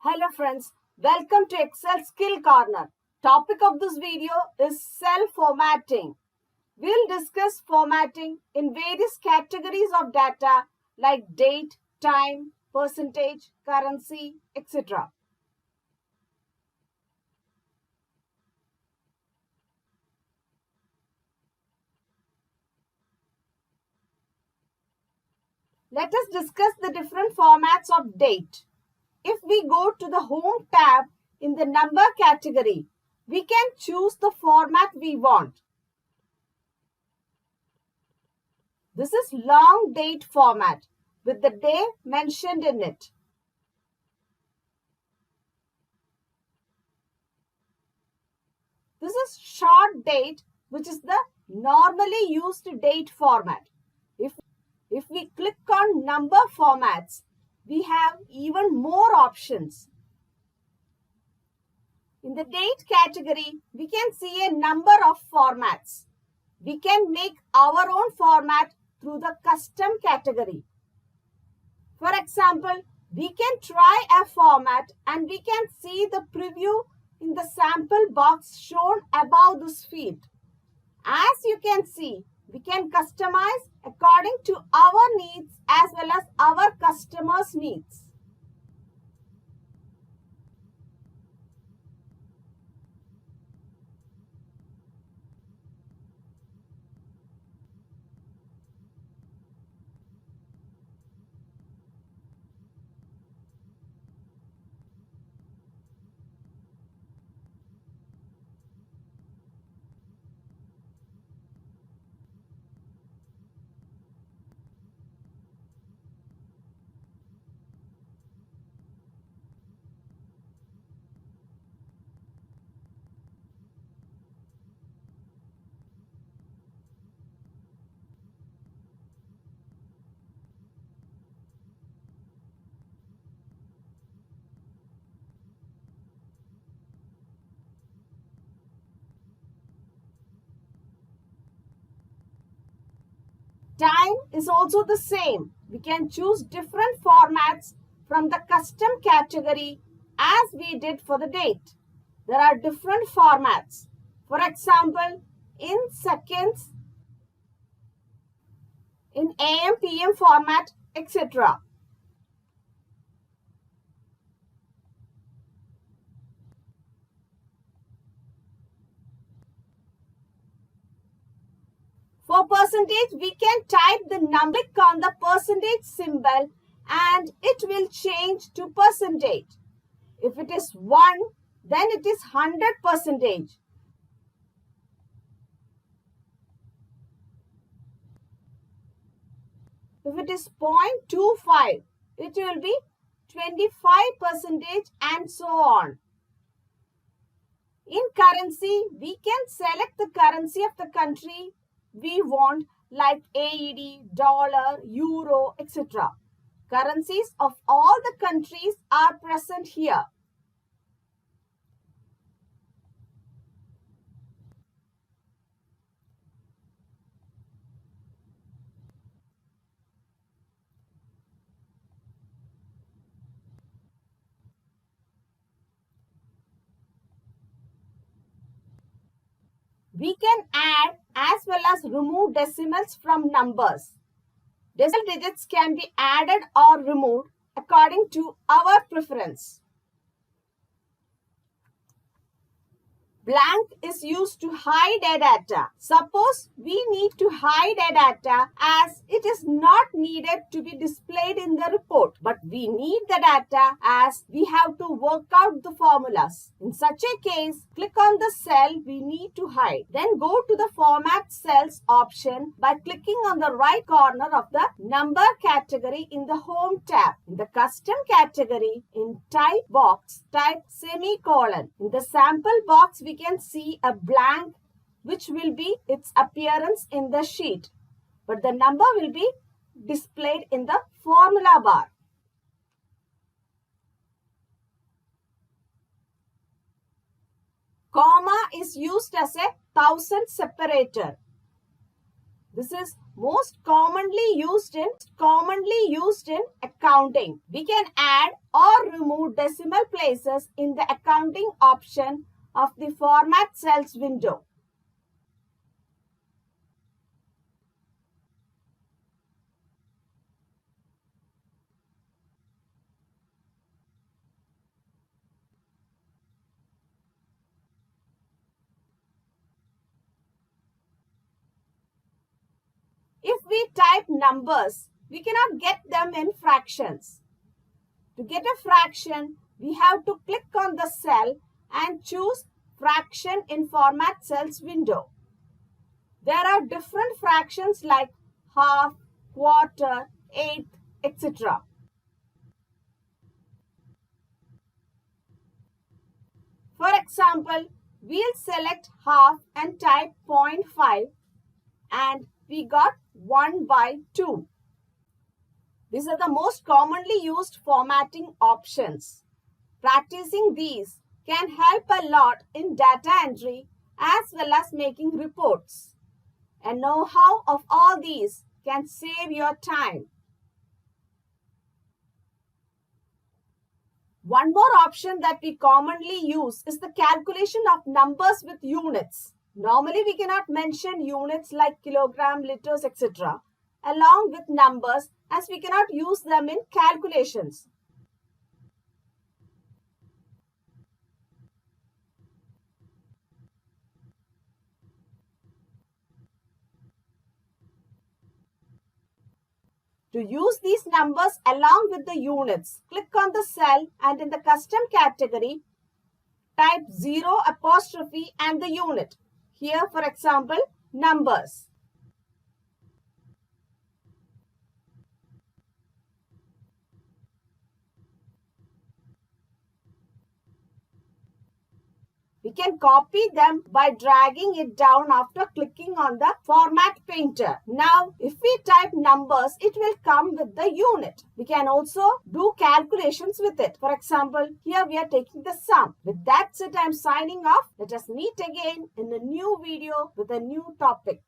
Hello friends, welcome to Excel Skill Corner. Topic of this video is cell formatting. We'll discuss formatting in various categories of data like date, time, percentage, currency, etc. Let us discuss the different formats of date. If we go to the Home tab in the number category, we can choose the format we want. This is long date format with the day mentioned in it. This is short date, which is the normally used date format. If we click on number formats, we have even more options. In the date category, we can see a number of formats. We can make our own format through the custom category. For example, we can try a format and we can see the preview in the sample box shown above this field. As you can see, we can customize according to our needs as well as our customers' needs. Time is also the same. We can choose different formats from the custom category as we did for the date. There are different formats. For example, in seconds, in AM, PM format, etc. For percentage, we can type the number, click on the percentage symbol and it will change to percentage. If it is 1, then it is 100%. If it is 0.25, it will be 25% and so on. In currency, we can select the currency of the country we want like AED, dollar, euro, etc. Currencies of all the countries are present here. We can add as well as remove decimals from numbers. Decimal digits can be added or removed according to our preference. Blank is used to hide a data. Suppose we need to hide a data as it is not needed to be displayed in the report, but we need the data as we have to work out the formulas. In such a case, click on the cell we need to hide. Then go to the Format Cells option by clicking on the right corner of the Number category in the Home tab. In the Custom category, in Type box, type semicolon. In the Sample box, we can see a blank which will be its appearance in the sheet, but the number will be displayed in the formula bar. Comma is used as a thousand separator. This is most commonly used in accounting. We can add or remove decimal places in the accounting option of the Format Cells window. If we type numbers, we cannot get them in fractions. To get a fraction, we have to click on the cell and choose Fraction in Format Cells window. There are different fractions like half, quarter, eighth, etc. For example, we'll select half and type 0.5 and we got 1/2. These are the most commonly used formatting options. Practicing these can help a lot in data entry as well as making reports. A know-how of all these can save your time. One more option that we commonly use is the calculation of numbers with units. Normally, we cannot mention units like kilogram, liters, etc. along with numbers as we cannot use them in calculations. To use these numbers along with the units, click on the cell and in the custom category, type 0 apostrophe and the unit. Here, for example, numbers. We can copy them by dragging it down after clicking on the Format Painter. Now, if we type numbers, it will come with the unit. We can also do calculations with it. For example, here we are taking the sum. With that said, I am signing off. Let us meet again in a new video with a new topic.